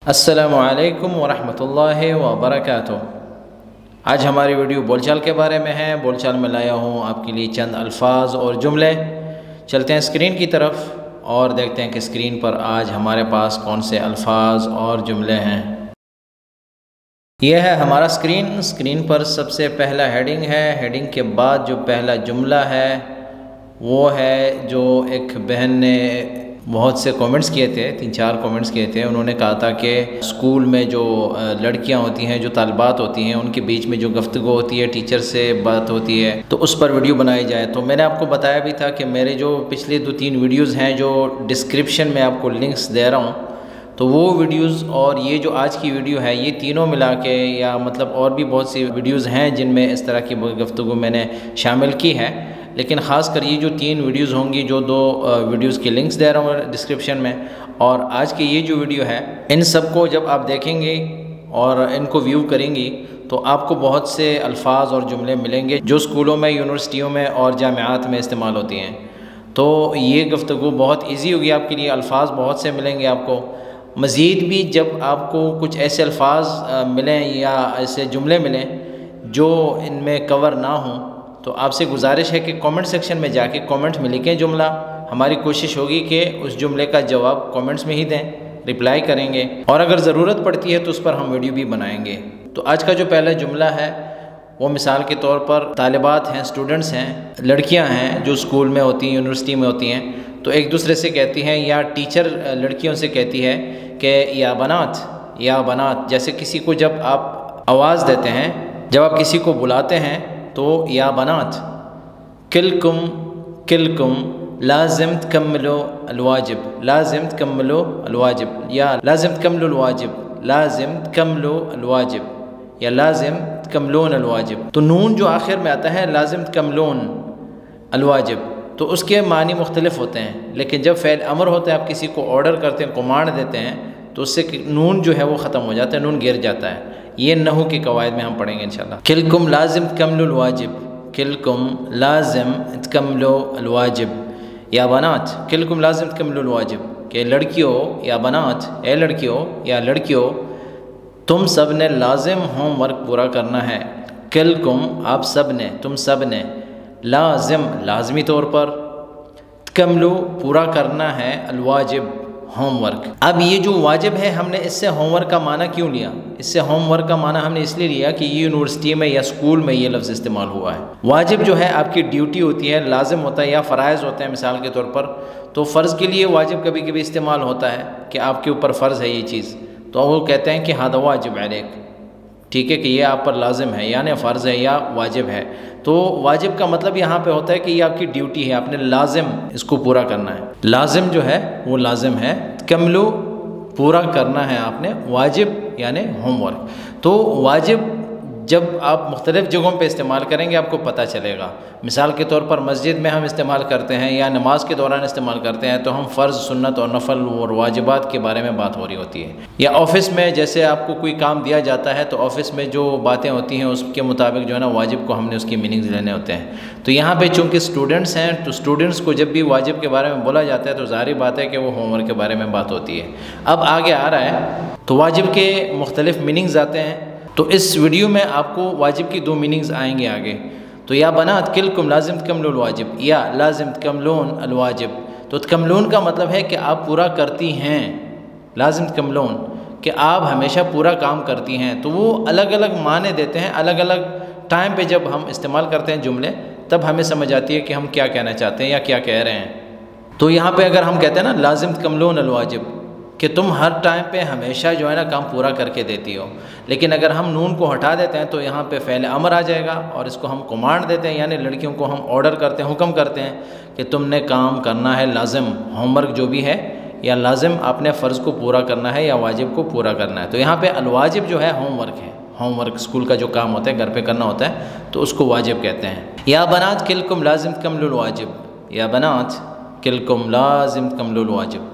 السلام علیکم ورحمۃ اللہ وبرکاتہ۔ آج ہماری ویڈیو بول چال کے بارے میں ہے۔ بول چال میں لایا ہوں آپ کے لیے چند الفاظ اور جملے۔ چلتے ہیں اسکرین کی طرف اور دیکھتے ہیں کہ اسکرین پر آج ہمارے پاس کون سے الفاظ اور جملے ہیں۔ یہ ہے ہمارا اسکرین پر سب سے پہلا ہیڈنگ ہے۔ ہیڈنگ کے بعد جو پہلا جملہ ہے وہ ہے جو ایک بہن نے بہت سے کومنٹس کیے تھے، 3-4 کومنٹس کیے تھے۔ انہوں نے کہا تھا کہ اسکول میں جو لڑکیاں ہوتی ہیں، جو طالبات ہوتی ہیں، ان کے بیچ میں جو گفتگو ہوتی ہے، ٹیچر سے بات ہوتی ہے، تو اس پر ویڈیو بنائی جائے۔ تو میں نے آپ کو بتایا بھی تھا کہ میرے جو پچھلے 2-3 ویڈیوز ہیں جو ڈسکرپشن میں آپ کو لنکس دے رہا ہوں، تو وہ ویڈیوز اور یہ جو آج کی ویڈیو ہے، یہ تینوں ملا کے یا مطلب اور بھی بہت سی ویڈیوز ہیں جن میں اس طرح کی گفتگو میں نے شامل کی ہے، لیکن خاص کر یہ جو 3 ویڈیوز ہوں گی، جو 2 ویڈیوز کے لنکس دے رہا ہوں ڈسکرپشن میں، اور آج کی یہ جو ویڈیو ہے، ان سب کو جب آپ دیکھیں گے اور ان کو ویو کریں گی تو آپ کو بہت سے الفاظ اور جملے ملیں گے جو اسکولوں میں، یونیورسٹیوں میں اور جامعات میں استعمال ہوتی ہیں۔ تو یہ گفتگو بہت ایزی ہوگی آپ کے لیے، الفاظ بہت سے ملیں گے آپ کو۔ مزید بھی جب آپ کو کچھ ایسے الفاظ ملیں یا ایسے جملے ملیں جو ان میں کور نہ ہوں، تو آپ سے گزارش ہے کہ کامنٹ سیکشن میں جا کے کامنٹ میں لکھیں جملہ۔ ہماری کوشش ہوگی کہ اس جملے کا جواب کامنٹس میں ہی دیں، رپلائی کریں گے، اور اگر ضرورت پڑتی ہے تو اس پر ہم ویڈیو بھی بنائیں گے۔ تو آج کا جو پہلا جملہ ہے وہ مثال کے طور پر طالبات ہیں، اسٹوڈنٹس ہیں، لڑکیاں ہیں جو اسکول میں ہوتی ہیں، یونیورسٹی میں ہوتی ہیں، تو ایک دوسرے سے کہتی ہیں، یا ٹیچر لڑکیوں سے کہتی ہے کہ یا بنات، یا بنات، جیسے کسی کو جب آپ آواز دیتے ہیں، جب آپ کسی کو بلاتے ہیں تو یا بنات کلکم کلکم لازم تکملو الواجب، لازم تکملو الواجب، یا لازم تکملو الواجب، لازم تکملو الواجب، یا لازم تکملون الواجب۔ تو نون جو آخر میں آتا ہے لازم تکملون الواجب، تو اس کے معنی مختلف ہوتے ہیں، لیکن جب فعل امر ہوتا ہے، آپ کسی کو آرڈر کرتے ہیں، کمانڈ دیتے ہیں، تو اس سے نون جو ہے وہ ختم ہو جاتا ہے، نون گر جاتا ہے۔ یہ نحو کے قواعد میں ہم پڑھیں گے انشاءاللہ۔ کلکم لازم تکملو الواجب، کلکم لازم تکملو الواجب، یا بنات کلکم لازم تکملو الواجب، کہ لڑکیوں یا بنات، اے لڑکیوں یا لڑکیوں، تم سب نے لازم ہوم ورک پورا کرنا ہے۔ کلکم آپ سب نے، تم سب نے، لازم لازمی طور پر، تکملو پورا کرنا ہے، الواجب ہوم ورک۔ اب یہ جو واجب ہے، ہم نے اس سے ہوم ورک کا معنی کیوں لیا؟ اس سے ہوم ورک کا معنی ہم نے اس لیے لیا کہ یہ یونیورسٹی میں یا اسکول میں یہ لفظ استعمال ہوا ہے۔ واجب جو ہے آپ کی ڈیوٹی ہوتی ہے، لازم ہوتا ہے یا فرائض ہوتے ہیں مثال کے طور پر، تو فرض کے لیے واجب کبھی کبھی استعمال ہوتا ہے کہ آپ کے اوپر فرض ہے یہ چیز، تو وہ کہتے ہیں کہ ھذا واجب علیک، ٹھیک ہے، کہ یہ آپ پر لازم ہے، یعنی فرض ہے یا واجب ہے۔ تو واجب کا مطلب یہاں پہ ہوتا ہے کہ یہ آپ کی ڈیوٹی ہے، آپ نے لازم اس کو پورا کرنا ہے۔ لازم جو ہے وہ لازم ہے، کملو پورا کرنا ہے آپ نے، واجب یعنی ہوم ورک۔ تو واجب جب آپ مختلف جگہوں پہ استعمال کریں گے آپ کو پتہ چلے گا۔ مثال کے طور پر مسجد میں ہم استعمال کرتے ہیں یا نماز کے دوران استعمال کرتے ہیں، تو ہم فرض، سنت اور نفل اور واجبات کے بارے میں بات ہو رہی ہوتی ہے۔ یا آفس میں جیسے آپ کو کوئی کام دیا جاتا ہے، تو آفس میں جو باتیں ہوتی ہیں اس کے مطابق جو ہے نا واجب کو ہم نے اس کی میننگز لینے ہوتے ہیں۔ تو یہاں پہ چونکہ اسٹوڈنٹس ہیں، تو اسٹوڈنٹس کو جب بھی واجب کے بارے میں بولا جاتا ہے تو ظاہری بات ہے کہ وہ ہوم ورک کے بارے میں بات ہوتی ہے۔ اب آگے آ رہا ہے، تو واجب کے مختلف میننگز آتے ہیں، تو اس ویڈیو میں آپ کو واجب کی 2 میننگز آئیں گے آگے۔ تو یا بنات کلکم لازم تکملو الواجب، یا لازم تکملون الواجب۔ تو تکملون کا مطلب ہے کہ آپ پورا کرتی ہیں، لازم تکملون کہ آپ ہمیشہ پورا کام کرتی ہیں۔ تو وہ الگ الگ معنی دیتے ہیں، الگ الگ ٹائم پہ جب ہم استعمال کرتے ہیں جملے، تب ہمیں سمجھ آتی ہے کہ ہم کیا کہنا چاہتے ہیں یا کیا کہہ رہے ہیں۔ تو یہاں پہ اگر ہم کہتے ہیں نا لازم تکملون الواجب، کہ تم ہر ٹائم پہ ہمیشہ جو ہے نا کام پورا کر کے دیتی ہو، لیکن اگر ہم نون کو ہٹا دیتے ہیں تو یہاں پہ فعل امر آ جائے گا، اور اس کو ہم کمانڈ دیتے ہیں، یعنی لڑکیوں کو ہم آرڈر کرتے ہیں، حکم کرتے ہیں کہ تم نے کام کرنا ہے، لازم ہوم ورک جو بھی ہے، یا لازم آپ نے فرض کو پورا کرنا ہے یا واجب کو پورا کرنا ہے۔ تو یہاں پہ الواجب جو ہے ہوم ورک ہے، ہوم ورک اسکول کا جو کام ہوتا ہے، گھر پہ کرنا ہوتا ہے، تو اس کو واجب کہتے ہیں۔ یا بنات کلکم لازم تکملوا الواجب، یا بنات کلکم لازم تکملوا الواجب۔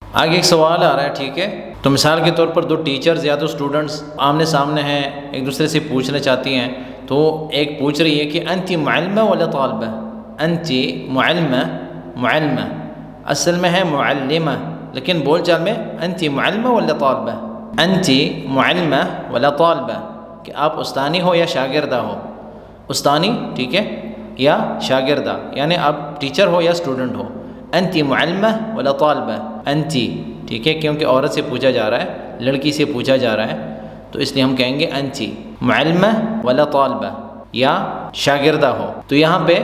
آگے ایک سوال آ رہا ہے، ٹھیک ہے، تو مثال کے طور پر 2 ٹیچرز یا تو اسٹوڈنٹس آمنے سامنے ہیں، ایک دوسرے سے پوچھنا چاہتی ہیں، تو ایک پوچھ رہی ہے کہ انتی معلمہ ولا طالبہ، انتی معلمہ، معلمہ، اصل میں ہے معلمہ، لیکن بول چال میں انتی معلمہ ولا طالبہ، انتی معلمہ ولا طالبہ، کہ آپ استانی ہو یا شاگردہ ہو، استانی ٹھیک ہے یا شاگردہ، یعنی آپ ٹیچر ہو یا اسٹوڈنٹ ہو۔ انتی معلمہ ولا طالبہ، انتی ٹھیک ہے کیونکہ عورت سے پوچھا جا رہا ہے، لڑکی سے پوچھا جا رہا ہے، تو اس لیے ہم کہیں گے انتی معلمہ ولا طالبہ، یا شاگردہ ہو۔ تو یہاں پہ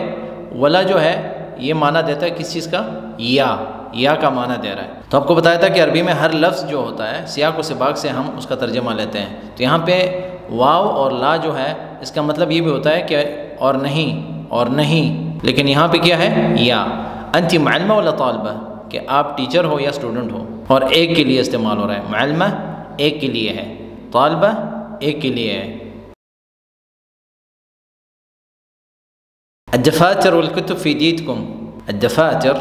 ولا جو ہے یہ معنی دیتا ہے کس چیز کا؟ یا کا معنی دے رہا ہے۔ تو آپ کو بتایا تھا کہ عربی میں ہر لفظ جو ہوتا ہے سیاق و سباق سے ہم اس کا ترجمہ لیتے ہیں، تو یہاں پہ واو اور لا جو ہے اس کا مطلب یہ بھی ہوتا ہے کہ اور نہیں، لیکن یہاں پہ کیا ہے؟ یا انتی معلمہ ولا طالبہ، کہ آپ ٹیچر ہو یا اسٹوڈنٹ ہو، اور ایک کے لیے استعمال ہو رہا ہے، معلمہ ایک کے لیے ہے، طالبہ ایک کے لیے ہے۔ الدفاتر والکتب فی ایدیکم، الدفاتر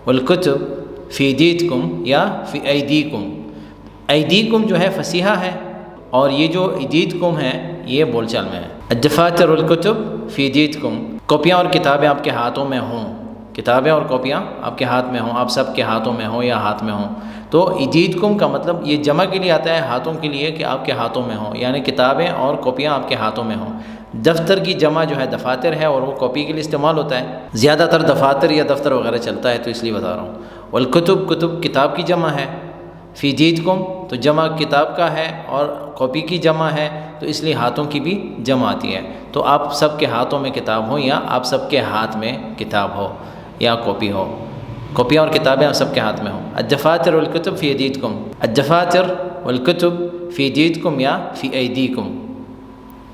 والکتب فی ایدیکم یا فی ایدیکم، ایدیکم جو ہے فصیحہ ہے، اور یہ جو ایدیکم ہے یہ بول چال میں ہے۔ الدفاتر والکتب فی ایدیکم، کاپیاں اور کتابیں آپ کے ہاتھوں میں ہوں، کتابیں اور کاپیاں آپ کے ہاتھ میں ہوں، آپ سب کے ہاتھوں میں ہوں یا ہاتھ میں ہوں۔ تو ایدیکم کا مطلب یہ جمع کے لیے آتا ہے، ہاتھوں کے لیے، کہ آپ کے ہاتھوں میں ہوں، یعنی کتابیں اور کاپیاں آپ کے ہاتھوں میں ہوں۔ دفتر کی جمع جو ہے دفاتر ہے، اور وہ کاپی کے لیے استعمال ہوتا ہے، زیادہ تر دفاتر یا دفتر وغیرہ چلتا ہے، تو اس لیے بتا رہا ہوں۔ والکتب، کتب کتاب کی جمع ہے، فی ایدیکم تو جمع کتاب کا ہے، اور کاپی کی جمع ہے، تو اس لیے ہاتھوں کی بھی جمع آتی ہے۔ تو آپ سب کے ہاتھوں میں کتاب ہو، یا آپ سب کے ہاتھ میں کتاب ہو یا کاپی ہو، کاپیاں اور کتابیں آپ سب کے ہاتھ میں ہوں۔ الدفاتر والکتب فی ایدیکم، الدفاتر والکتب فی ایدیکم یا فی ایدیکم۔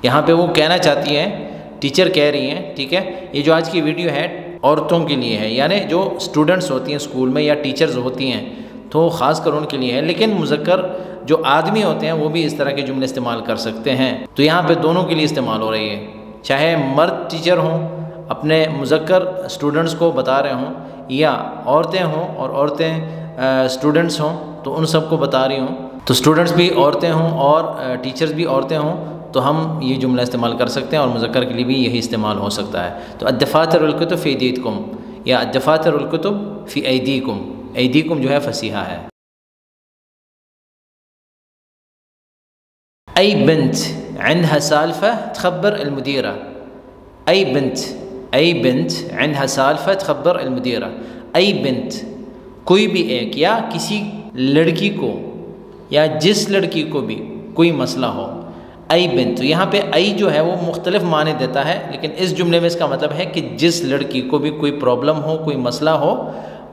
یہاں پہ وہ کہنا چاہتی ہیں، ٹیچر کہہ رہی ہیں، ٹھیک ہے، یہ جو آج کی ویڈیو ہے عورتوں کے لیے ہے، یعنی جو اسٹوڈنٹس ہوتی ہیں اسکول میں یا ٹیچرز ہوتی ہیں تو خاص کر ان کے لیے ہے، لیکن مذکر جو آدمی ہوتے ہیں وہ بھی اس طرح کے جملے استعمال کر سکتے ہیں۔ تو یہاں پہ دونوں کے لیے استعمال ہو رہی ہے، چاہے مرد ٹیچر ہوں اپنے مذکر اسٹوڈنٹس کو بتا رہے ہوں، یا عورتیں ہوں اور عورتیں اسٹوڈنٹس ہوں تو ان سب کو بتا رہی ہوں، تو اسٹوڈنٹس بھی عورتیں ہوں اور ٹیچرز بھی عورتیں ہوں تو ہم یہ جملہ استعمال کر سکتے ہیں، اور مذکر کے لیے بھی یہی استعمال ہو سکتا ہے۔ تو الدفاتر والکتب فی ایدیکم یا الدفاتر والکتب فی ایدیکم، ایدیکم جو ہے فصیحہ ہے۔ ای بنت عندها سالفة تخبر المديرة، ای بنت عندها سالفة تخبر المديرة، ای بنت کوئی بھی ایک، یا کسی لڑکی کو یا جس لڑکی کو بھی کوئی مسئلہ ہو، ای بنت، تو یہاں پہ ای جو ہے وہ مختلف معنی دیتا ہے، لیکن اس جملے میں اس کا مطلب ہے کہ جس لڑکی کو بھی کوئی پرابلم ہو، کوئی مسئلہ ہو،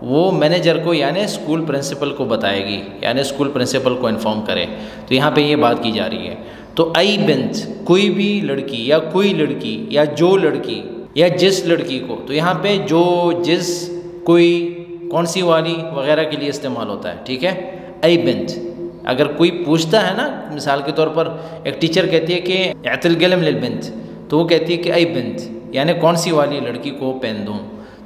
وہ مینیجر کو یعنی اسکول پرنسپل کو بتائے گی، یعنی اسکول پرنسپل کو انفارم کرے۔ تو یہاں پہ یہ بات کی جا رہی ہے۔ تو ای بنت کوئی بھی لڑکی یا کوئی لڑکی یا جو لڑکی یا جس لڑکی کو، تو یہاں پہ جو، جس، کوئی، کون سی والی وغیرہ کے لیے استعمال ہوتا ہے، ٹھیک ہے۔ ای بنت اگر کوئی پوچھتا ہے نا، مثال کے طور پر ایک ٹیچر کہتی ہے کہ اعطِ القلم للبنت، تو وہ کہتی ہے کہ ای بنت، یعنی کون سی والی لڑکی کو پین دوں۔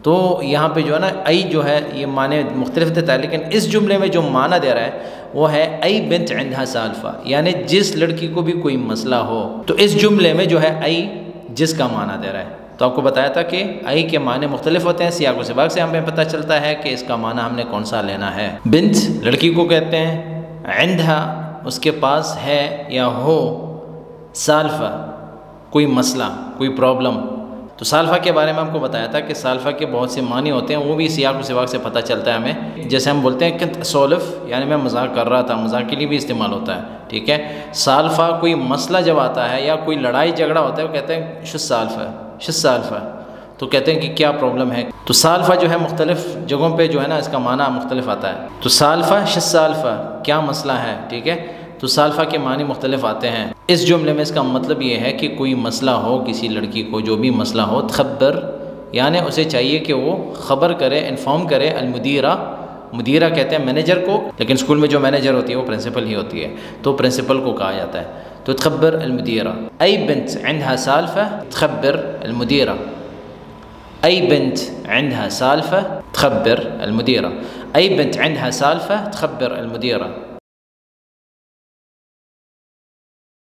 تو یہاں پہ جو ہے نا ای جو ہے یہ معنی مختلف دیتا ہے، لیکن اس جملے میں جو معنی دے رہا ہے وہ ہے ای بنت عندها سالفہ، یعنی جس لڑکی کو بھی کوئی مسئلہ ہو۔ تو اس جملے میں جو ہے ای جس کا معنی دے رہا ہے۔ تو آپ کو بتایا تھا کہ ای کے معنی مختلف ہوتے ہیں، سیاق و سباق سے ہمیں پتہ چلتا ہے کہ اس کا معنی ہم نے کون سا لینا ہے۔ بنت لڑکی کو کہتے ہیں، عندها اس کے پاس ہے یا ہو، سالفہ کوئی مسئلہ، کوئی پرابلم۔ تو سالفہ کے بارے میں ہم کو بتایا تھا کہ سالفہ کے بہت سے معنی ہوتے ہیں، وہ بھی سیاق و سباق سے پتہ چلتا ہے ہمیں۔ جیسے ہم بولتے ہیں کہ سولف، یعنی میں مذاق کر رہا تھا، مذاق کے لیے بھی استعمال ہوتا ہے، ٹھیک ہے۔ سالفہ کوئی مسئلہ جب آتا ہے یا کوئی لڑائی جھگڑا ہوتا ہے، وہ کہتے ہیں شو سالفہ، تو کہتے ہیں کہ کیا پرابلم ہے۔ تو سالفہ جو ہے مختلف جگہوں پہ جو ہے نا اس کا معنی مختلف آتا ہے۔ تو سالفہ، سالفہ کیا مسئلہ ہے، ٹھیک ہے۔ تو سالفہ کے معنی مختلف آتے ہیں۔ اس جملے میں اس کا مطلب یہ ہے کہ کوئی مسئلہ ہو کسی لڑکی کو، جو بھی مسئلہ ہو، تخبر یعنی اسے چاہیے کہ وہ خبر کرے، انفارم کرے، المدیرہ، مدیرہ کہتے ہیں مینیجر کو، لیکن اسکول میں جو مینیجر ہوتی ہے وہ پرنسپل ہی ہوتی ہے، تو پرنسپل کو کہا جاتا ہے۔ تو تخبر المدیرہ، ای بنت عندها سالفہ تخبر المدیرہ، ای بنت عندها سالفہ تخبر المدیرہ، ای بنت عندها سالفہ تخبر المدیرہ۔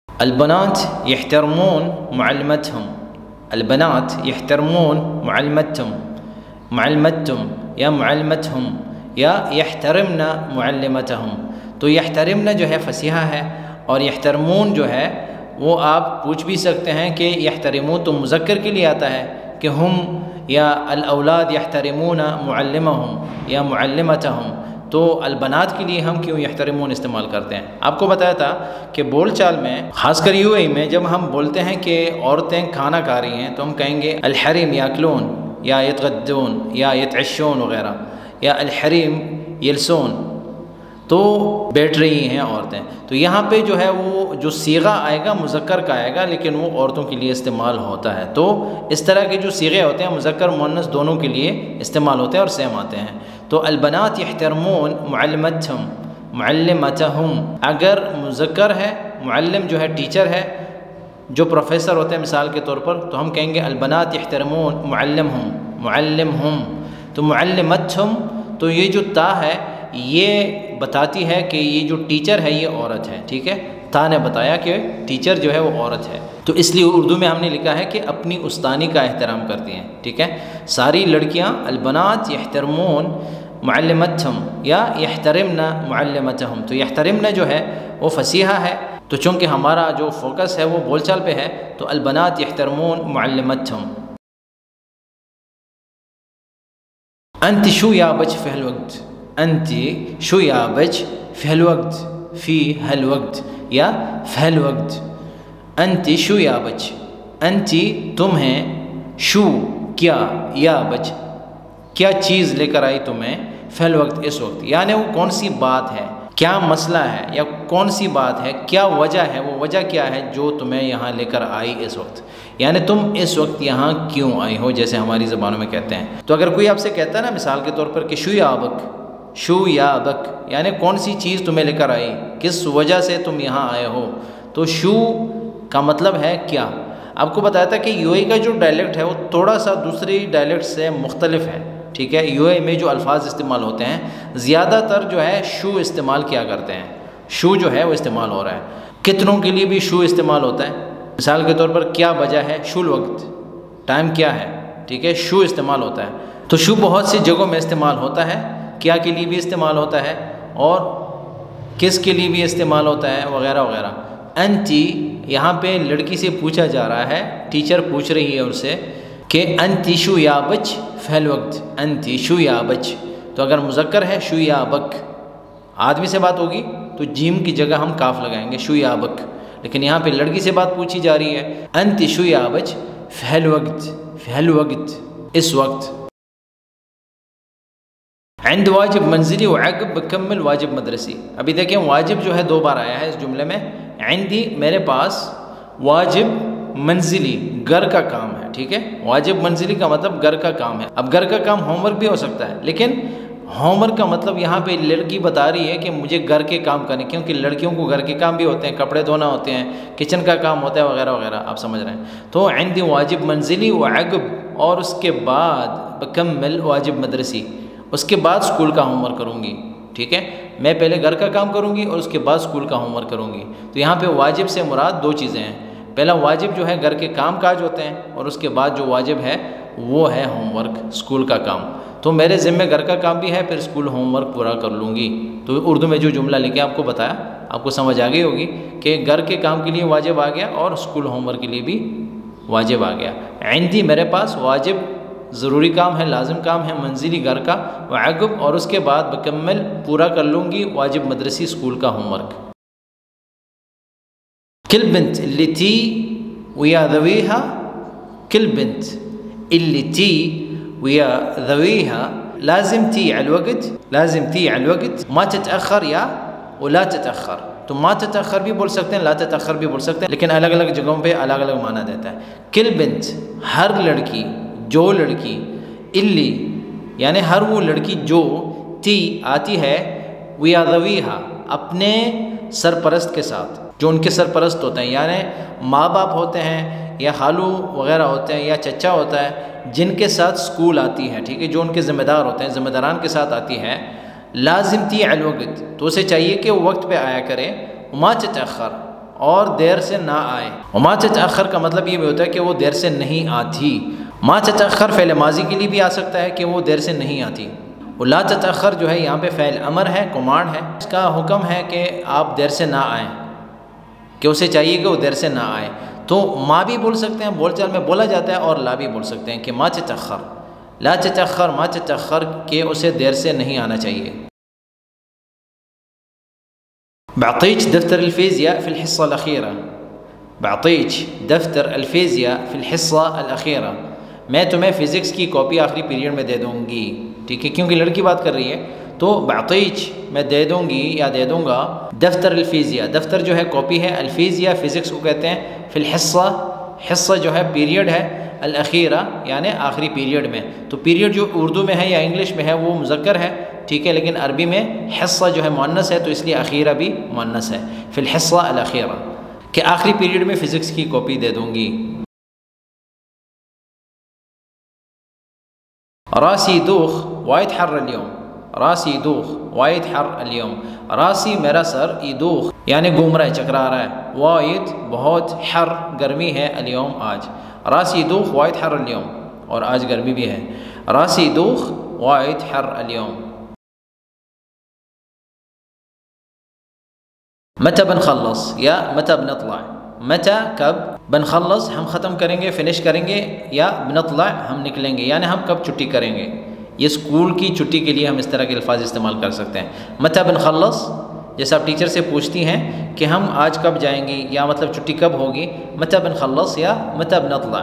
البنات يحترمون معلمتهم، البنات يحترمون معلمتهم، یا معلمتہم یا یحترمن معلمتہم. تو یحترمن جو ہے فصیحہ ہے، اور یحترمون جو ہے وہ آپ پوچھ بھی سکتے ہیں کہ یحترمون تو مذکر کے لیے آتا ہے کہ ہم یا الاولاد یحترمون معلمہم یا معلمتہم، تو البنات کے لیے ہم کیوں یحترمون استعمال کرتے ہیں؟ آپ کو بتایا تھا کہ بول چال میں خاص کر یو اے میں جب ہم بولتے ہیں کہ عورتیں کھانا کھا رہی ہیں تو ہم کہیں گے الحریم یاکلون یا یتغدون یا یتعشون وغیرہ، یا الحریم یلسون، تو بیٹھ رہی ہیں عورتیں. تو یہاں پہ جو ہے وہ جو صیغہ آئے گا مذکر کا آئے گا، لیکن وہ عورتوں کے لیے استعمال ہوتا ہے. تو اس طرح کے جو صیغے ہوتے ہیں مذکر مؤنث دونوں کے لیے استعمال ہوتے ہیں اور سیم آتے ہیں. تو البنات یحترمون معلمتہم معلمتہم، اگر مذکر ہے، معلم جو ہے ٹیچر ہے، جو پروفیسر ہوتے ہیں مثال کے طور پر، تو ہم کہیں گے البنات یحترمون معلمہم معلمہم. تو معلمتہم، تو یہ جو تا ہے یہ بتاتی ہے کہ یہ جو ٹیچر ہے یہ عورت ہے. ٹھیک ہے، تا نے بتایا کہ ٹیچر جو ہے وہ عورت ہے، تو اس لیے اردو میں ہم نے لکھا ہے کہ اپنی استانی کا احترام کرتی ہیں. ٹھیک ہے، ساری لڑکیاں البنات یحترمون معلمتہم یا یحترمن معلمتہم. تو یحترمن جو ہے وہ فصیحہ ہے، تو چونکہ ہمارا جو فوکس ہے وہ بول چال پہ ہے، تو البنات یحترمون معلمتہم. انت شو یا بچ فی الوقت، انت شو یا بچ فی الوقت، فی الوقت یا فی الوقت. انت شو یا بچ، انت تمہیں، شو کیا، یا بچ کیا چیز لے کر آئی تمہیں، فی الوقت اس وقت، یعنی وہ کون سی بات ہے، کیا مسئلہ ہے یا کون سی بات ہے، کیا وجہ ہے، وہ وجہ کیا ہے جو تمہیں یہاں لے کر آئی اس وقت، یعنی تم اس وقت یہاں کیوں آئی ہو، جیسے ہماری زبانوں میں کہتے ہیں. تو اگر کوئی آپ سے کہتا ہے نا مثال کے طور پر کہ شو یا بک، شو یا بک، یعنی کون سی چیز تمہیں لے کر آئی، کس وجہ سے تم یہاں آئے ہو، تو شو کا مطلب ہے کیا. آپ کو بتایا تھا کہ یو اے کا جو ڈائلیکٹ ہے وہ تھوڑا سا دوسری ڈائلیکٹ سے مختلف ہے. ٹھیک ہے، یو اے میں جو الفاظ استعمال ہوتے ہیں زیادہ تر جو ہے شو استعمال کیا کرتے ہیں، شو جو ہے وہ استعمال ہو رہا ہے. کتنوں کے لیے بھی شو استعمال ہوتا ہے، مثال کے طور پر کیا وجہ ہے، شو الوقت، ٹائم کیا ہے. ٹھیک ہے، شو استعمال ہوتا ہے. تو شو بہت سی جگہوں میں استعمال ہوتا ہے، کیا کے لیے بھی استعمال ہوتا ہے اور کس کے لیے بھی استعمال ہوتا ہے وغیرہ وغیرہ. انتی، یہاں پہ لڑکی سے پوچھا جا رہا ہے، ٹیچر پوچھ رہی ہے اس سے کہ انتی شو یا بچ فی الوقت، انتی شو یا بچ. تو اگر مذکر ہے شو یا بک، آدمی سے بات ہوگی تو جیم کی جگہ ہم کاف لگائیں گے، شو یا بک. لیکن یہاں پہ لڑکی سے بات پوچھی جا رہی ہے، انتی شو یا بچ فی الوقت، فی الوقت اس وقت. عند واجب منزلی وعقب بکمل واجب مدرسی. ابھی دیکھیں واجب جو ہے دو بار آیا ہے اس جملے میں. عندی میرے پاس، واجب منزلی گھر کا کام ہے. ٹھیک ہے، واجب منزلی کا مطلب گھر کا کام ہے. اب گھر کا کام ہوم ورک بھی ہو سکتا ہے، لیکن ہوم ورک کا مطلب یہاں پہ لڑکی بتا رہی ہے کہ مجھے گھر کے کام کرنے، کیونکہ لڑکیوں کو گھر کے کام بھی ہوتے ہیں، کپڑے دھونا ہوتے ہیں، کچن کا کام ہوتا ہے وغیرہ وغیرہ، آپ سمجھ رہے ہیں. تو عندی واجب منزلی وعقب، اور اس کے بعد بکمل واجب مدرسی، اس کے بعد اسکول کا ہوم ورک کروں گی. ٹھیک ہے، میں پہلے گھر کا کام کروں گی اور اس کے بعد اسکول کا ہوم ورک کروں گی. تو یہاں پہ واجب سے مراد دو چیزیں ہیں. پہلا واجب جو ہے گھر کے کام کاج ہوتے ہیں، اور اس کے بعد جو واجب ہے وہ ہے ہوم ورک، اسکول کا کام. تو میرے ذمہ گھر کا کام بھی ہے، پھر اسکول ہوم ورک پورا کر لوں گی. تو اردو میں جو جملہ لکھے آپ کو بتایا، آپ کو سمجھ آ گئی ہوگی کہ گھر کے کام کے لیے واجب آ گیا اور اسکول ہوم ورک کے لیے بھی واجب آ گیا. عندی میرے پاس، واجب ضروری کام ہے، لازم کام ہے، منزلی گھر کا، وعقب اور اس کے بعد بکمل پورا کر لوں گی واجب مدرسی اسکول کا ہوم ورک. كل بنت اللي تي ويا ذويها، كل بنت اللي تي ويا ذويها لازم تي على الوقت، لازم تي على الوقت، ما تتأخر یا ولا تتأخر. تو ما تتأخر بھی بول سکتے ہیں، لا تتأخر بھی بول سکتے ہیں، لیکن الگ الگ جگہوں پہ الگ الگ معنی دیتا ہے. كل بنت ہر لڑکی، جو لڑکی، اللي یعنی ہر وہ لڑکی جو، تی آتی ہے، ویا ذویہا اپنے سرپرست کے ساتھ، جو ان کے سرپرست ہوتے ہیں، یعنی ماں باپ ہوتے ہیں یا خالو وغیرہ ہوتے ہیں یا چچا ہوتا ہے، جن کے ساتھ اسکول آتی ہے. ٹھیک ہے، جو ان کے ذمہ دار ہوتے ہیں، ذمہ داران کے ساتھ آتی ہے. لازم تی علی الوقت، تو اسے چاہیے کہ وہ وقت پہ آیا کرے. وما تتأخر، اور دیر سے نہ آئے. وما تتأخر کا مطلب یہ بھی ہوتا ہے کہ وہ دیر سے نہیں آتی. ما تتأخر فعل ماضی کے لیے بھی آ سکتا ہے کہ وہ دیر سے نہیں آتی. وہ لا تتأخر جو ہے یہاں پہ فعل امر ہے، کمانڈ ہے، اس کا حکم ہے کہ آپ دیر سے نہ آئیں، کہ اسے چاہیے کہ وہ دیر سے نہ آئے۔ تو ما بھی بول سکتے ہیں، بول چال میں بولا جاتا ہے، اور لا بھی بول سکتے ہیں کہ ما تتأخر، لا تتأخر، ما تتأخر، کہ اسے دیر سے نہیں آنا چاہیے۔ بعطيك دفتر الفيزياء في الحصة الأخيرة، بعطيك دفتر الفيزياء في الحصة الأخيرة، میں تمہیں فزکس کی کاپی آخری پیریڈ میں دے دوں گی، ٹھیک ہے، کیونکہ لڑکی بات کر رہی ہے، تو بعطيك میں دے دوں گی یا دے دوں گا، دفتر الفیزیاء، دفتر جو ہے کاپی ہے، الفیزیاء فزکس کو کہتے ہیں، فی الحصہ، حصہ جو ہے پیریڈ ہے، الاخیرہ یعنی آخری پیریڈ میں، تو پیریڈ جو اردو میں ہے یا انگلش میں ہے وہ مذکر ہے، ٹھیک ہے، لیکن عربی میں حصہ جو ہے مؤنث ہے، تو اس لیے اخیرہ بھی مؤنث ہے، فی الحصہ الاخیرہ، کہ آخری پیریڈ میں فزکس کی کاپی دے دوں گی۔ راسی دوخ وايد حر اليوم، راسی دوخ وايد حر اليوم، راسی میرا سر، يدوخ یعنی گھوم رہا ہے، چکرا رہا ہے، وايد بہت، حر گرمی ہے، اليوم آج، راسی دوخ وايد حر اليوم، اور آج گرمی بھی ہے، راسی دوخ وايد حر اليوم۔ متى بنخلص یا متى بنطلع، متى کب، بنخلص ہم ختم کریں گے، فنش کریں گے، یا بنطلع ہم نکلیں گے، یعنی ہم کب چھٹی کریں گے، یہ اسکول کی چھٹی کے لیے ہم اس طرح کے الفاظ استعمال کر سکتے ہیں۔ متى بنخلص، جیسا آپ ٹیچر سے پوچھتی ہیں کہ ہم آج کب جائیں گی، یا مطلب چھٹی کب ہوگی، متى بنخلص یا متى بنطلع،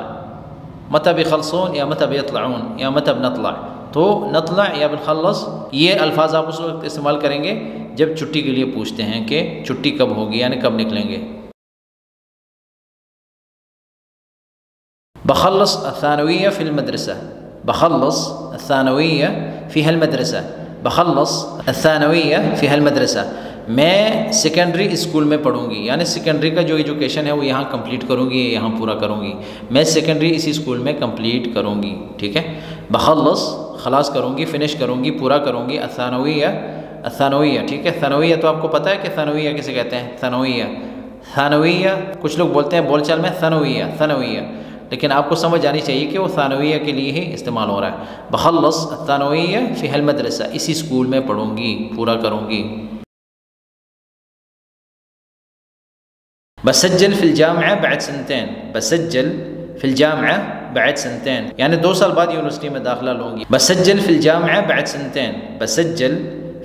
متى بيخلصون یا متى بيطلعون یا متى بنطلع، تو نطلع یا بنخلص یہ الفاظ آپ اس وقت استعمال کریں گے جب چھٹی کے لیے پوچھتے ہیں کہ چھٹی کب ہوگی، یعنی کب نکلیں گے۔ بخلص الثانوية في المدرسة، بخلص الثانوية في هالمدرسة، بخلص الثانوية في هالمدرسة، میں سیکنڈری اسکول میں پڑھوں گی، یعنی سیکنڈری کا جو ایجوکیشن ہے وہ یہاں کمپلیٹ کروں گی، یہاں پورا کروں گی، میں سیکنڈری اسی اسکول میں کمپلیٹ کروں گی، ٹھیک ہے۔ بخلص خلاص کروں گی، فنش کروں گی، پورا کروں گی، الثانویہ، الثانویہ، ٹھیک ہے، ثانویہ تو آپ کو پتہ ہے کہ ثانویہ کسے کہتے ہیں، ثانویہ، ثانویہ کچھ لوگ بولتے ہیں بول چال میں ثانویہ، ثانویہ، لیکن آپ کو سمجھ آنی چاہیے کہ وہ ثانویہ کے لیے ہی استعمال ہو رہا ہے۔ بخلص الثانویہ فی المدرسہ، اسی اسکول میں پڑھوں گی، پورا کروں گی۔ بسجل فی الجامعہ بعد سنتين، بسجل فی الجامعہ بعد سنتين یعنی 2 سال بعد یونیورسٹی میں داخلہ لوں گی۔ بسجل فی الجامعہ بعد سنتين، بسجل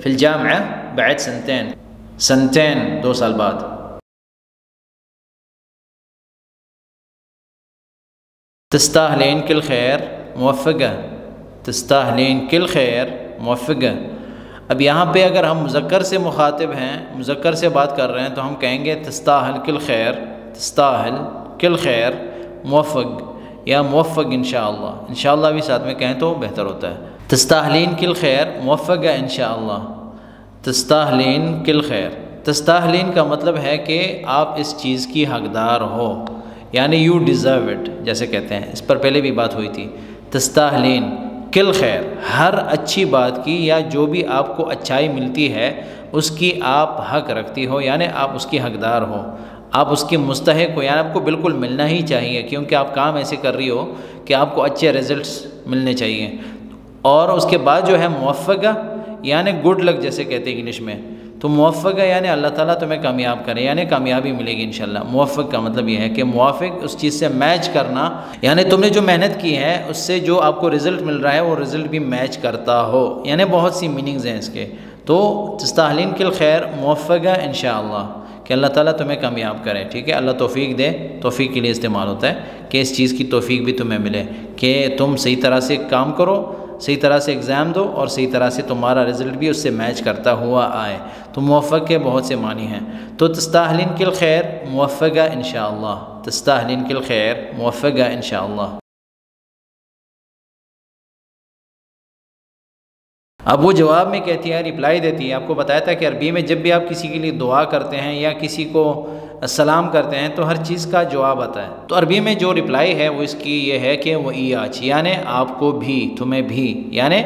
فی الجامعہ بعد سنتين، سنتين 2 سال بعد۔ تستاهلين كل خیر موفقہ، تستاهلين كل خیر موفقہ۔ اب یہاں پہ اگر ہم مذکر سے مخاطب ہیں، مذکر سے بات کر رہے ہیں، تو ہم کہیں گے تستاہل کل خیر، تستاہل کل خیر موفق، یا موفق انشاءاللہ، انشاءاللہ بھی ساتھ میں کہیں تو بہتر ہوتا ہے۔ تستاہلین کل خیر موفقہ انشاءاللہ، تستاہلین کل خیر، تستاہلین کا مطلب ہے کہ آپ اس چیز کی حقدار ہو، یعنی یو ڈیزرو اٹ جیسے کہتے ہیں، اس پر پہلے بھی بات ہوئی تھی۔ تستاہلین کل خیر، ہر اچھی بات کی یا جو بھی آپ کو اچھائی ملتی ہے اس کی آپ حق رکھتی ہو، یعنی آپ اس کی حقدار ہو، آپ اس کی مستحق ہو، یعنی آپ کو بالکل ملنا ہی چاہیے، کیونکہ آپ کام ایسے کر رہی ہو کہ آپ کو اچھے رزلٹس ملنے چاہیے۔ اور اس کے بعد جو ہے موفقہ یعنی گڈ لک جیسے کہتے ہیں انگلش میں، تو موفقہ یعنی اللہ تعالیٰ تمہیں کامیاب کرے، یعنی کامیابی ملے گی انشاءاللہ۔ موفق کا مطلب یہ ہے کہ موافق اس چیز سے میچ کرنا، یعنی تم نے جو محنت کی ہے اس سے جو آپ کو رزلٹ مل رہا ہے وہ رزلٹ بھی میچ کرتا ہو، یعنی بہت سی میننگز ہیں اس کے۔ تو تستاہلین کل خیر موفقہ انشاءاللہ، کہ اللہ تعالیٰ تمہیں کامیاب کرے، ٹھیک ہے، اللہ توفیق دے، توفیق کے لیے استعمال ہوتا ہے کہ اس چیز کی توفیق بھی تمہیں ملے کہ تم صحیح طرح سے کام کرو، صحیح طرح سے ایگزام دو، اور صحیح طرح سے تمہارا رزلٹ بھی اس سے میچ کرتا ہوا آئے۔ تو موفق کے بہت سے معنی ہیں، تو تستاہلین کل خیر موفقہ انشاءاللہ، تستاہلین کل خیر موفقہ انشاءاللہ۔ اب وہ جواب میں کہتی ہے، رپلائی دیتی ہے۔ آپ کو بتایا تھا کہ عربی میں جب بھی آپ کسی کے لیے دعا کرتے ہیں یا کسی کو سلام کرتے ہیں تو ہر چیز کا جواب آتا ہے، تو عربی میں جو رپلائی ہے وہ اس کی یہ ہے کہ وہ ایاچ، یعنی آپ کو بھی، تمہیں بھی، یعنی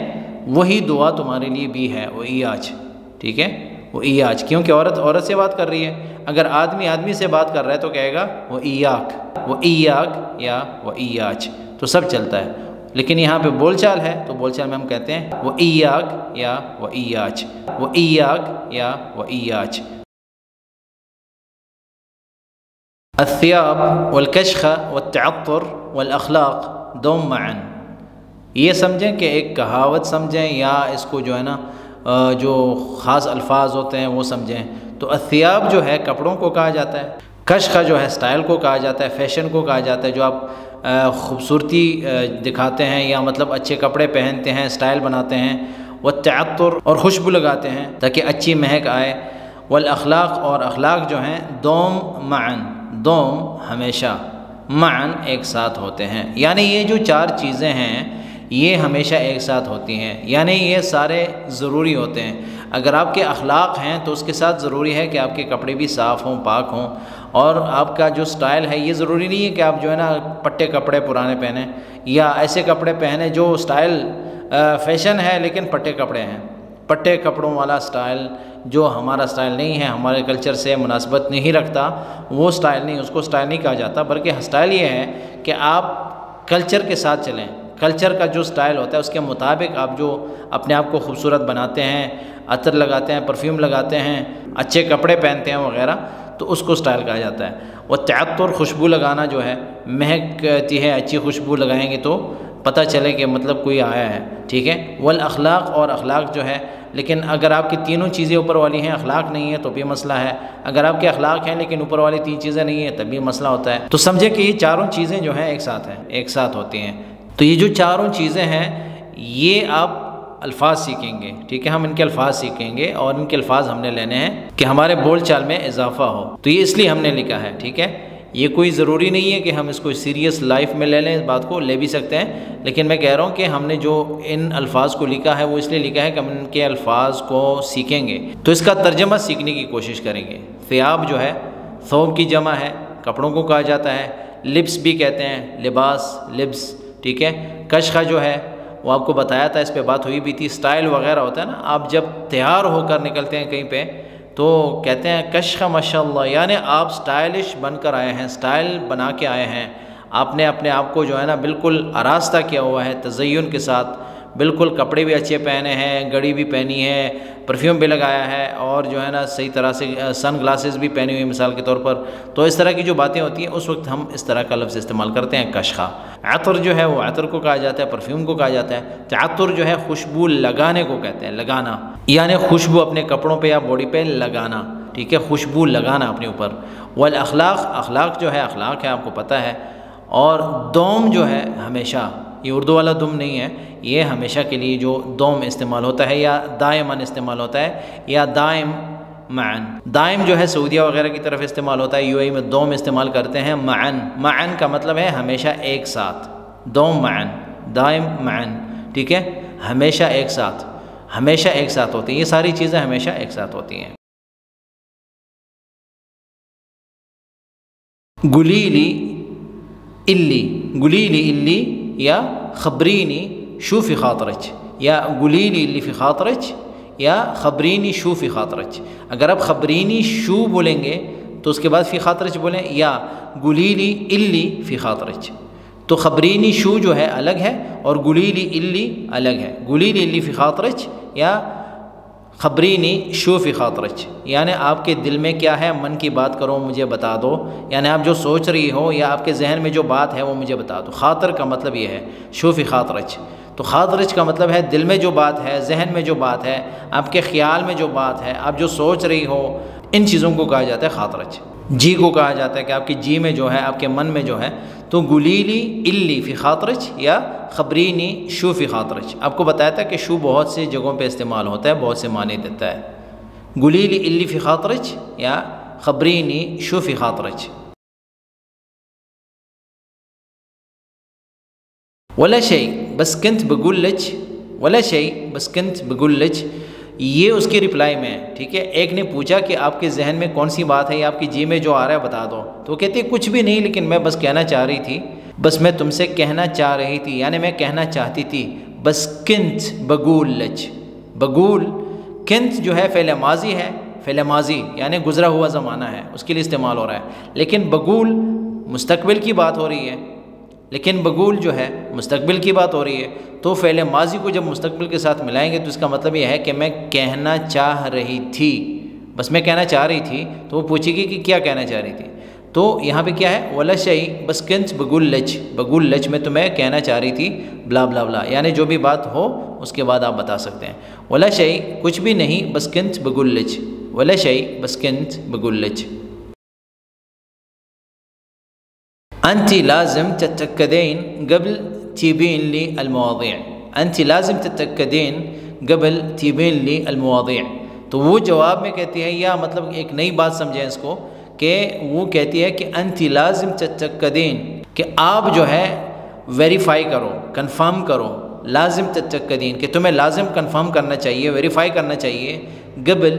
وہی دعا تمہارے لیے بھی ہے، وہ ایاچ، ٹھیک ہے، وہ ایاچ، کیونکہ عورت سے بات کر رہی ہے۔ اگر آدمی سے بات کر رہا ہے تو کہے گا وہ ایاک، وہ ایاک یا وہ ایاچ، تو سب چلتا ہے، لیکن یہاں پہ بول چال ہے تو بول چال میں ہم کہتے ہیں و ایاک یا و ایاچ، و ایاک یا و ایاچ۔ الثياب والكشخة والتعطر والأخلاق دوم معا، یہ سمجھیں کہ ایک کہاوت سمجھیں یا اس کو جو ہے نا جو خاص الفاظ ہوتے ہیں وہ سمجھیں۔ تو الثياب جو ہے کپڑوں کو کہا جاتا ہے، کشخہ جو ہے سٹائل کو کہا جاتا ہے، فیشن کو کہا جاتا ہے، جو آپ خوبصورتی دکھاتے ہیں یا مطلب اچھے کپڑے پہنتے ہیں، سٹائل بناتے ہیں۔ والتعطر اور خوشبو لگاتے ہیں تاکہ اچھی مہک آئے۔ والاخلاق اور اخلاق جو ہیں دوم معن، دوم ہمیشہ، معن ایک ساتھ ہوتے ہیں، یعنی یہ جو چار چیزیں ہیں یہ ہمیشہ ایک ساتھ ہوتی ہیں، یعنی یہ سارے ضروری ہوتے ہیں۔ اگر آپ کے اخلاق ہیں تو اس کے ساتھ ضروری ہے کہ آپ کے کپڑے بھی صاف ہوں، پاک ہوں، اور آپ کا جو سٹائل ہے یہ ضروری نہیں ہے کہ آپ جو ہے نا پٹے کپڑے پرانے پہنیں یا ایسے کپڑے پہنیں جو سٹائل فیشن ہے لیکن پٹے کپڑے ہیں۔ پٹے کپڑوں والا سٹائل جو ہمارا سٹائل نہیں ہے، ہمارے کلچر سے مناسبت نہیں رکھتا، وہ سٹائل نہیں، اس کو سٹائل نہیں کہا جاتا، بلکہ سٹائل یہ ہے کہ آپ کلچر کے ساتھ چلیں۔ کلچر کا جو سٹائل ہوتا ہے اس کے مطابق آپ جو اپنے آپ کو خوبصورت بناتے ہیں، عطر لگاتے ہیں، پرفیوم لگاتے ہیں، اچھے کپڑے پہنتے ہیں وغیرہ، تو اس کو سٹائل کہا جاتا ہے۔ وہ تعطر خوشبو لگانا جو ہے، مہکتی ہے، اچھی خوشبو لگائیں گے تو پتہ چلے کہ مطلب کوئی آیا ہے، ٹھیک ہے۔ والاخلاق اور اخلاق جو ہے، لیکن اگر آپ کی تینوں چیزیں اوپر والی ہیں، اخلاق نہیں ہے تو بھی مسئلہ ہے، اگر آپ کے اخلاق ہیں لیکن اوپر والی تین چیزیں نہیں ہیں تب بھی مسئلہ ہوتا ہے۔ تو سمجھے کہ یہ چاروں چیزیں جو ہیں ایک ساتھ ہیں، ایک ساتھ ہوتی ہیں۔ تو یہ جو چاروں چیزیں ہیں یہ آپ الفاظ سیکھیں گے، ٹھیک ہے، ہم ان کے الفاظ سیکھیں گے اور ان کے الفاظ ہم نے لینے ہیں کہ ہمارے بول چال میں اضافہ ہو، تو یہ اس لیے ہم نے لکھا ہے، ٹھیک ہے۔ یہ کوئی ضروری نہیں ہے کہ ہم اس کو سیریس لائف میں لے لیں، اس بات کو لے بھی سکتے ہیں، لیکن میں کہہ رہا ہوں کہ ہم نے جو ان الفاظ کو لکھا ہے وہ اس لیے لکھا ہے کہ ہم ان کے الفاظ کو سیکھیں گے تو اس کا ترجمہ سیکھنے کی کوشش کریں گے۔ ثیاب جو ہے ثوب کی جمع ہے، کپڑوں کو کہا جاتا ہے، لبس بھی کہتے ہیں، لباس، لبس، ٹھیک ہے۔ کشخہ جو ہے وہ آپ کو بتایا تھا، اس پہ بات ہوئی بھی تھی، سٹائل وغیرہ ہوتا ہے نا، آپ جب تیار ہو کر نکلتے ہیں کہیں پہ تو کہتے ہیں کشخہ ماشاءاللہ، یعنی آپ سٹائلش بن کر آئے ہیں، سٹائل بنا کے آئے ہیں، آپ نے اپنے آپ کو جو ہے نا بالکل آراستہ کیا ہوا ہے تزین کے ساتھ، بالکل کپڑے بھی اچھے پہنے ہیں، گھڑی بھی پہنی ہے، پرفیوم بھی لگایا ہے، اور جو ہے نا صحیح طرح سے سن گلاسز بھی پہنی ہوئی مثال کے طور پر۔ تو اس طرح کی جو باتیں ہوتی ہیں اس وقت ہم اس طرح کا لفظ استعمال کرتے ہیں کشخہ۔ عطر جو ہے وہ عطر کو کہا جاتا ہے، پرفیوم کو کہا جاتا ہے۔ تعطر جو ہے خوشبو لگانے کو کہتے ہیں، لگانا، یعنی خوشبو اپنے کپڑوں پہ یا باڈی پہ لگانا، ٹھیک ہے، خوشبو لگانا اپنے اوپر۔ والاخلاق، اخلاق جو ہے، اخلاق ہے آپ کو پتہ ہے۔ اور دوم جو ہے ہمیشہ، یہ اردو والا دم نہیں ہے، یہ ہمیشہ کے لیے جو دوم استعمال ہوتا ہے یا دائماً استعمال ہوتا ہے یا دائم معن۔ دائم جو ہے سعودیہ وغیرہ کی طرف استعمال ہوتا ہے، یو اے ای میں دوم استعمال کرتے ہیں معن۔ معن کا مطلب ہے ہمیشہ ایک ساتھ، دوم معن، دائم معن، ٹھیک ہے، ہمیشہ ایک ساتھ، ہمیشہ ایک ساتھ ہوتی ہیں، یہ ساری چیزیں ہمیشہ ایک ساتھ ہوتی ہیں۔ گلیلی الی، گلیلی الی یا خبرینی شو فی خاطرچ، یا گلیلی الی فی خاطرچ یا خبرینی شو فی خاطرچ۔ اگر آپ خبرینی شو بولیں گے تو اس کے بعد فی خاطرچ بولیں، یا گلیلی الی فی خاطرچ، تو خبرینی شو جو ہے الگ ہے اور گلیلی الی الگ ہے۔ گلیلی الی فی خاطرچ یا خبرینی شو فی خاطرچ، یعنی آپ کے دل میں کیا ہے، من کی بات کرو مجھے بتا دو، یعنی آپ جو سوچ رہی ہو یا آپ کے ذہن میں جو بات ہے وہ مجھے بتا دو۔ خاطر کا مطلب یہ ہے، شو فی خاطرچ، تو خاطرچ کا مطلب ہے دل میں جو بات ہے، ذہن میں جو بات ہے، آپ کے خیال میں جو بات ہے، آپ جو سوچ رہی ہو، ان چیزوں کو کہا جاتا ہے خاطرچ۔ جی کو کہا جاتا ہے کہ آپ کی جی میں جو ہے، آپ کے من میں جو ہے، تو گلیلی الی فی خاطرچ یا خبرینی شو فی خاطرچ۔ آپ کو بتایا تھا کہ شو بہت سی جگہوں پہ استعمال ہوتا ہے، بہت سے معنی دیتا ہے۔ گلیلی الی فی خاطرچ یا خبرینی شو فی خاطرچ۔ ولا شيء بس كنت بقول لك، ولا شيء بس كنت بقول لك، یہ اس کی رپلائی میں ہے، ٹھیک ہے۔ ایک نے پوچھا کہ آپ کے ذہن میں کون سی بات ہے یا آپ کی جی میں جو آ رہا ہے بتا دو، تو وہ کہتی ہے کچھ بھی نہیں، لیکن میں بس کہنا چاہ رہی تھی، بس میں تم سے کہنا چاہ رہی تھی، یعنی میں کہنا چاہتی تھی۔ بس کنت بقول لک، بقول، کنت جو ہے فعل ماضی ہے، فعل ماضی یعنی گزرا ہوا زمانہ ہے، اس کے لیے استعمال ہو رہا ہے، لیکن بقول مستقبل کی بات ہو رہی ہے، لیکن بقول جو ہے مستقبل کی بات ہو رہی ہے، تو فعل ماضی کو جب مستقبل کے ساتھ ملائیں گے تو اس کا مطلب یہ ہے کہ میں کہنا چاہ رہی تھی، بس میں کہنا چاہ رہی تھی، تو وہ پوچھے گی کہ کیا کہنا چاہ رہی تھی. تو یہاں پہ کیا ہے، ولا شیء بس کنت بقول لج میں تو میں کہنا چاہ رہی تھی بلا بلا بلا، یعنی جو بھی بات ہو اس کے بعد آپ بتا سکتے ہیں. ولا شیء کچھ بھی نہیں، بس کنت بقول لج، ولا شیء بس کنت بقول لج. أنت لازم تتأكدين قبل تجيبين لي المواضيع. أنت لازم تتأكدين قبل تجيبين لي المواضيع. تو وہ جواب میں کہتی ہے، یا مطلب ایک نئی بات سمجھیں اس کو، کہ وہ کہتی ہے کہ أنت لازم تتأكدين، کہ آپ جو ہے ویریفائی کرو، کنفرم کرو. لازم تتأكدين کہ تمہیں لازم کنفرم کرنا چاہیے، ویریفائی کرنا چاہیے، قبل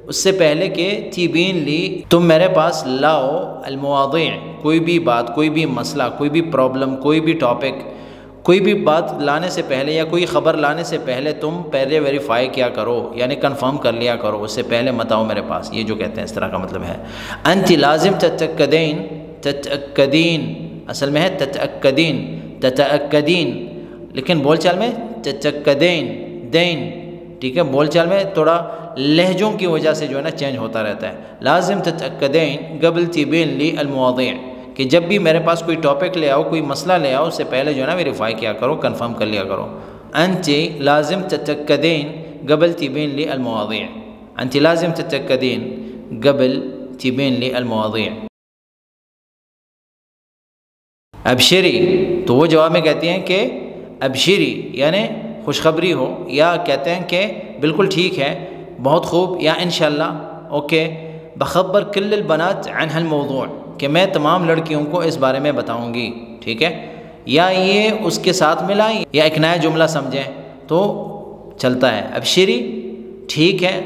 اس سے پہلے کہ تجيبين لي تم میرے پاس لاؤ، المواضيع کوئی بھی بات، کوئی بھی مسئلہ، کوئی بھی پرابلم، کوئی بھی ٹاپک، کوئی بھی بات لانے سے پہلے یا کوئی خبر لانے سے پہلے تم پہلے ویریفائی کیا کرو، یعنی کنفرم کر لیا کرو، اس سے پہلے مت آؤ میرے پاس. یہ جو کہتے ہیں اس طرح کا مطلب ہے. انت لازم تتأکدین اصل میں ہے تتأکدین، لیکن بول چال میں تتأکدین دین، ٹھیک ہے. بول چال میں تھوڑا لہجوں کی وجہ سے جو ہے نا چینج ہوتا رہتا ہے. لازم تتأکدین قبل تجيبين لي المواضيع، کہ جب بھی میرے پاس کوئی ٹاپک لے آؤ، کوئی مسئلہ لے آؤ، اس سے پہلے جو ہے نا ویریفائی کیا کرو، کنفرم کر لیا کرو. انت لازم تتأکدین قبل تجيبين لي المواضيع. انت لازم تتأکدین قبل تجيبين لي المواضيع. ابشری، تو وہ جواب میں کہتی ہیں کہ ابشری یعنی خوشخبری ہو، یا کہتے ہیں کہ بالکل ٹھیک ہے، بہت خوب، یا انشاءاللہ اوکے. بخبر کل البنات عن الموضوع، کہ میں تمام لڑکیوں کو اس بارے میں بتاؤں گی، ٹھیک ہے. یا یہ اس کے ساتھ ملائیں یا ایک نیا جملہ سمجھیں تو چلتا ہے. ابشری ٹھیک ہے،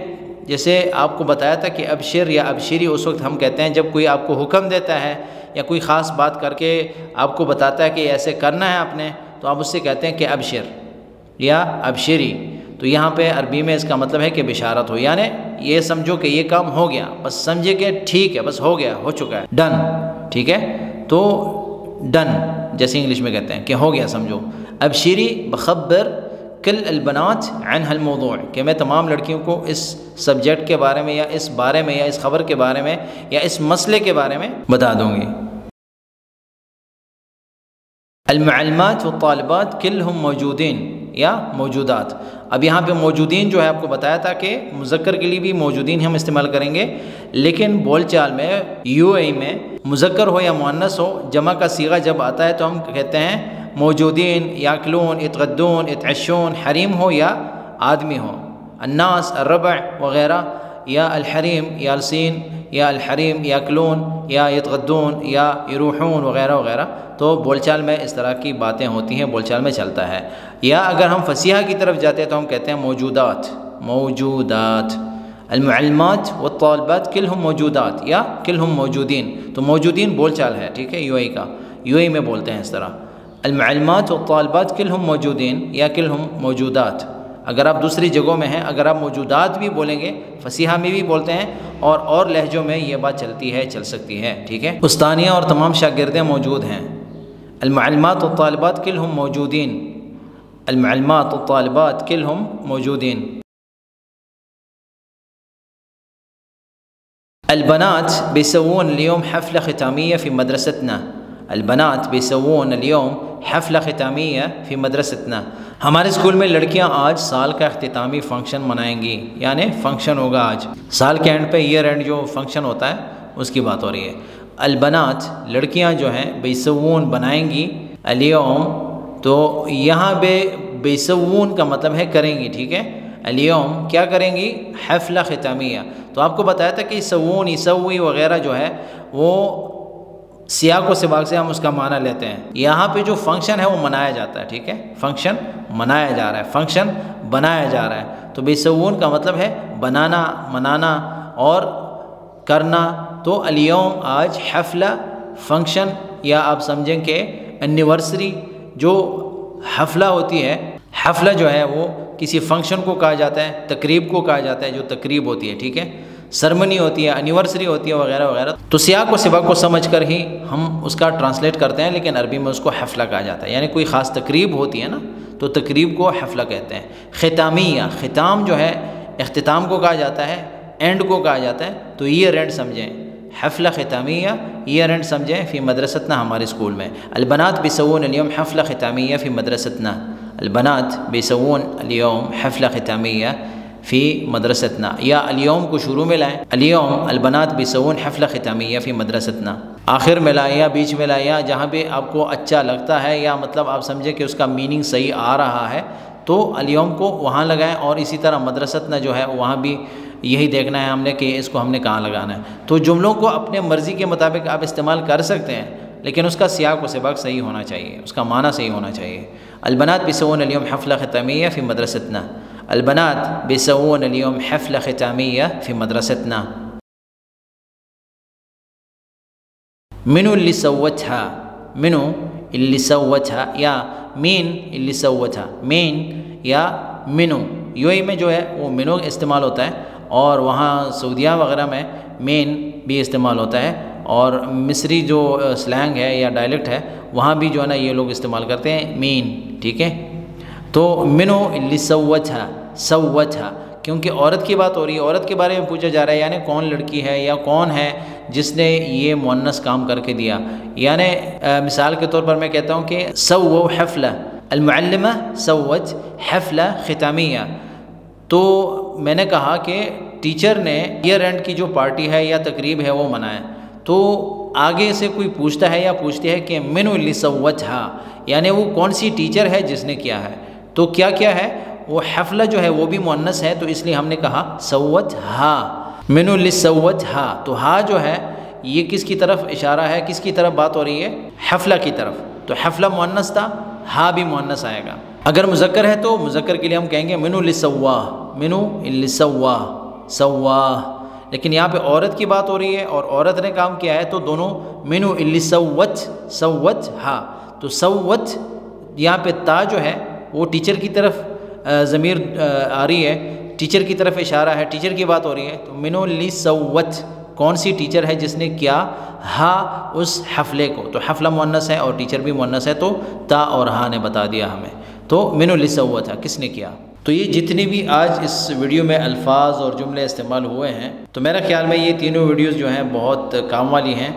جیسے آپ کو بتایا تھا کہ ابشر یا ابشری اس وقت ہم کہتے ہیں جب کوئی آپ کو حکم دیتا ہے یا کوئی خاص بات کر کے آپ کو بتاتا ہے کہ ایسے کرنا ہے آپ نے، تو آپ اس سے کہتے ہیں کہ ابشر یا ابشری. تو یہاں پہ عربی میں اس کا مطلب ہے کہ بشارت ہو، یعنی یہ سمجھو کہ یہ کام ہو گیا، بس سمجھے کہ ٹھیک ہے، بس ہو گیا، ہو چکا ہے، ڈن، ٹھیک ہے. تو ڈن جیسے انگلش میں کہتے ہیں کہ ہو گیا سمجھو. ابشری بخبر کل البنات عن الموضوع، کہ میں تمام لڑکیوں کو اس سبجیکٹ کے بارے میں یا اس بارے میں یا اس خبر کے بارے میں یا اس مسئلے کے بارے میں بتا دوں گی. المعلمات والطالبات کلہم موجودین یا موجودات. اب یہاں پہ موجودین جو ہے آپ کو بتایا تھا کہ مذکر کے لیے بھی موجودین ہم استعمال کریں گے، لیکن بول چال میں یو اے میں مذکر ہو یا مؤنث ہو، جمع کا صیغہ جب آتا ہے تو ہم کہتے ہیں موجودین، یاکلون، یتغدون، یتعشون. حریم ہو یا آدمی ہو، الناس، الربع وغیرہ، یا الحریم، یا السین، یا الحریم یاکلون یا یتغدون یا یروحون وغیرہ وغیرہ. تو بول چال میں اس طرح کی باتیں ہوتی ہیں، بول چال میں چلتا ہے. یا اگر ہم فصیحہ کی طرف جاتے ہیں تو ہم کہتے ہیں موجودات. المعلمات والطالبات کلہم موجودات یا کلہم موجودین. تو موجودین بول چال ہے، ٹھیک ہے، یو اے کا، یو اے میں بولتے ہیں اس طرح. المعلمات والطالبات کلہم موجودین یا کلہم موجودات. اگر آپ دوسری جگہوں میں ہیں، اگر آپ موجودات بھی بولیں گے، فصیحہ میں بھی بولتے ہیں، اور لہجوں میں یہ بات چلتی ہے، چل سکتی ہے، ٹھیک ہے. استانیہ اور تمام شاگردیں موجود ہیں. المعلمات والطالبات کلہم موجودین. المعلمات والطالبات کلہم موجودین. البنات بيسوون اليوم حفلة ختامية في مدرستنا. البنات بيسوون اليوم حفلة ختامية في مدرستنا. ہمارے اسکول میں لڑکیاں آج سال کا اختتامی فنکشن منائیں گی، یعنی فنکشن ہوگا آج، سال کے اینڈ پہ ایئر اینڈ جو فنکشن ہوتا ہے اس کی بات ہو رہی ہے. البنات لڑکیاں جو ہیں، بیسوون بنائیں گی، اليوم تو یہاں پہ بیسوون کا مطلب ہے کریں گی، ٹھیک ہے. اليوم کیا کریں گی؟ حفلہ ختامیہ. تو آپ کو بتایا تھا کہ یسوون، یسوی وغیرہ جو ہے وہ سیاق و سباق سے ہم اس کا معنی لیتے ہیں. یہاں پہ جو فنکشن ہے وہ منایا جاتا ہے، ٹھیک ہے، فنکشن منایا جا رہا ہے، فنکشن بنایا جا رہا ہے. تو بیسوون کا مطلب ہے بنانا، منانا اور کرنا. تو اليوم آج حفلہ فنکشن، یا آپ سمجھیں کہ اینیورسری جو حفلہ ہوتی ہے، حفلہ جو ہے وہ کسی فنکشن کو کہا جاتا ہے، تقریب کو کہا جاتا ہے، جو تقریب ہوتی ہے، ٹھیک ہے. سرمنی ہوتی ہے، اینیورسری ہوتی ہے وغیرہ وغیرہ، تو سیاق و سباق کو سمجھ کر ہی ہم اس کا ٹرانسلیٹ کرتے ہیں، لیکن عربی میں اس کو حفلہ کہا جاتا ہے، یعنی کوئی خاص تقریب ہوتی ہے نا تو تقریب کو حفلہ کہتے ہیں۔ ختامیہ، ختام جو ہے اختتام کو کہا جاتا ہے، اینڈ کو کہا جاتا ہے، تو ایئر اینڈ سمجھیں، حفلہ ختامیہ ایئر اینڈ سمجھیں فی مدرستنا، ہمارے اسکول میں۔ البنات بیسوون اليوم حفلہ ختامیہ فی مدرستنا، البنات بیسوون اليوم حفلہ ختامیہ فی مدرستنا، یا اليوم کو شروع میں لائیں، اليوم البنات بیسوون حفلہ ختامیہ فی مدرستنا، آخر میں لائیں یا بیچ میں لائیں، یا جہاں بھی آپ کو اچھا لگتا ہے یا مطلب آپ سمجھیں کہ اس کا میننگ صحیح آ رہا ہے تو اليوم کو وہاں لگائیں، اور اسی طرح مدرستنا جو ہے وہاں بھی یہی دیکھنا ہے ہم نے کہ اس کو ہم نے کہاں لگانا ہے۔ تو جملوں کو اپنے مرضی کے مطابق آپ استعمال کر سکتے ہیں، لیکن اس کا سیاق و سباق صحیح ہونا چاہیے، اس کا معنی صحیح ہونا چاہیے۔ البنات بیسوون اليوم حفلہ ختامیہ فی مدرستنا، البنات بیسوون اليوم حفلہ ختامیہ فی مدرستنا۔ منو اللي سوتها، منو اللي سوتها، یا مین اللي سوتها، مین یا منو، یو اے میں جو ہے وہ منو استعمال ہوتا ہے، اور وہاں سعودیہ وغیرہ میں مین بھی استعمال ہوتا ہے، اور مصری جو سلینگ ہے یا ڈائلیکٹ ہے وہاں بھی جو ہے نا یہ لوگ استعمال کرتے ہیں مین، ٹھیک ہے۔ تو منو اللي سوتها، سوتها کیونکہ عورت کی بات ہو رہی ہے، عورت کے بارے میں پوچھا جا رہا ہے، یعنی کون لڑکی ہے یا کون ہے جس نے یہ مؤنث کام کر کے دیا۔ یعنی مثال کے طور پر میں کہتا ہوں کہ سووا حفلہ، المعلمہ سوت حفلہ ختامیہ، تو میں نے کہا کہ ٹیچر نے ایئر اینڈ کی جو پارٹی ہے یا تقریب ہے وہ منایا، تو آگے سے کوئی پوچھتا ہے یا پوچھتی ہے کہ منو اللي سوتها، یعنی وہ کون سی ٹیچر ہے جس نے کیا ہے، تو کیا ہے وہ حفلہ جو ہے وہ بھی مؤنث ہے، تو اس لیے ہم نے کہا سوتها، منو اللي سوتها، تو ہا جو ہے یہ کس کی طرف اشارہ ہے، کس کی طرف بات ہو رہی ہے، حفلہ کی طرف، تو حفلہ مؤنث تھا، ہا بھی مؤنث آئے گا۔ اگر مذکر ہے تو مذکر کے لیے ہم کہیں گے منو اللي سواہ، منو اللي سواہ، سواہ، لیکن یہاں پہ عورت کی بات ہو رہی ہے اور عورت نے کام کیا ہے، تو دونوں منو اللي سوت، سوت ہا، تو سوت یہاں پہ تا جو ہے وہ ٹیچر کی طرف ضمیر آ رہی ہے، ٹیچر کی طرف اشارہ ہے، ٹیچر کی بات ہو رہی ہے، تو منو اللي سوت، کون سی ٹیچر ہے جس نے کیا ہا اس حفلے کو، تو حفلہ مؤنث ہے اور ٹیچر بھی مؤنث ہے، تو تا اور ہا نے بتا دیا ہمیں، تو منو اللي سوت ہے، کس نے کیا۔ تو یہ جتنی بھی آج اس ویڈیو میں الفاظ اور جملے استعمال ہوئے ہیں، تو میرا خیال میں یہ تینوں ویڈیوز جو ہیں بہت کام والی ہیں،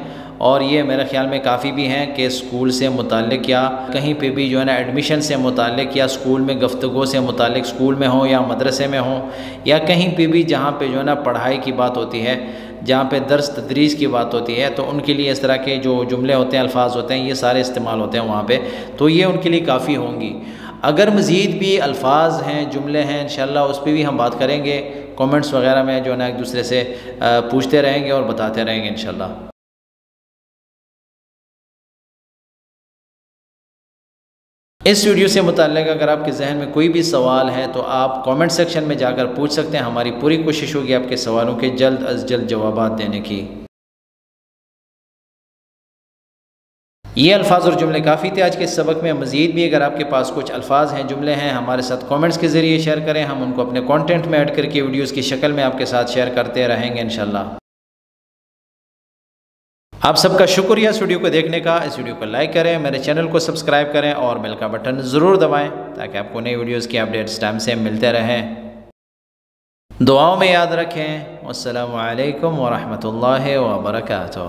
اور یہ میرے خیال میں کافی بھی ہیں کہ اسکول سے متعلق یا کہیں پہ بھی جو ہے نا ایڈمیشن سے متعلق یا اسکول میں گفتگو سے متعلق، اسکول میں ہوں یا مدرسے میں ہوں یا کہیں پہ بھی جہاں پہ جو ہے نا پڑھائی کی بات ہوتی ہے، جہاں پہ درس تدریس کی بات ہوتی ہے، تو ان کے لیے اس طرح کے جو جملے ہوتے ہیں، الفاظ ہوتے ہیں، یہ سارے استعمال ہوتے ہیں وہاں پہ، تو یہ ان کے لیے کافی ہوں گی۔ اگر مزید بھی الفاظ ہیں، جملے ہیں، انشاءاللہ اس پہ بھی ہم بات کریں گے، کومنٹس وغیرہ میں جو ہے نا ایک دوسرے سے پوچھتے رہیں گے اور بتاتے رہیں گے انشاءاللہ۔ اس ویڈیو سے متعلق اگر آپ کے ذہن میں کوئی بھی سوال ہے تو آپ کامنٹ سیکشن میں جا کر پوچھ سکتے ہیں، ہماری پوری کوشش ہوگی آپ کے سوالوں کے جلد از جلد جوابات دینے کی۔ یہ الفاظ اور جملے کافی تھے آج کے سبق میں، مزید بھی اگر آپ کے پاس کچھ الفاظ ہیں، جملے ہیں، ہمارے ساتھ کامنٹس کے ذریعے شیئر کریں، ہم ان کو اپنے کانٹینٹ میں ایڈ کر کے ویڈیوز کی شکل میں آپ کے ساتھ شیئر کرتے رہیں گے انشاءاللہ۔ آپ سب کا شکریہ اس ویڈیو کو دیکھنے کا، اس ویڈیو کو لائک کریں، میرے چینل کو سبسکرائب کریں اور بیل کا بٹن ضرور دبائیں تاکہ آپ کو نئی ویڈیوز کی اپڈیٹس ٹائم سے ملتے رہیں۔ دعاؤں میں یاد رکھیں۔ والسلام علیکم ورحمۃ اللہ وبرکاتہ۔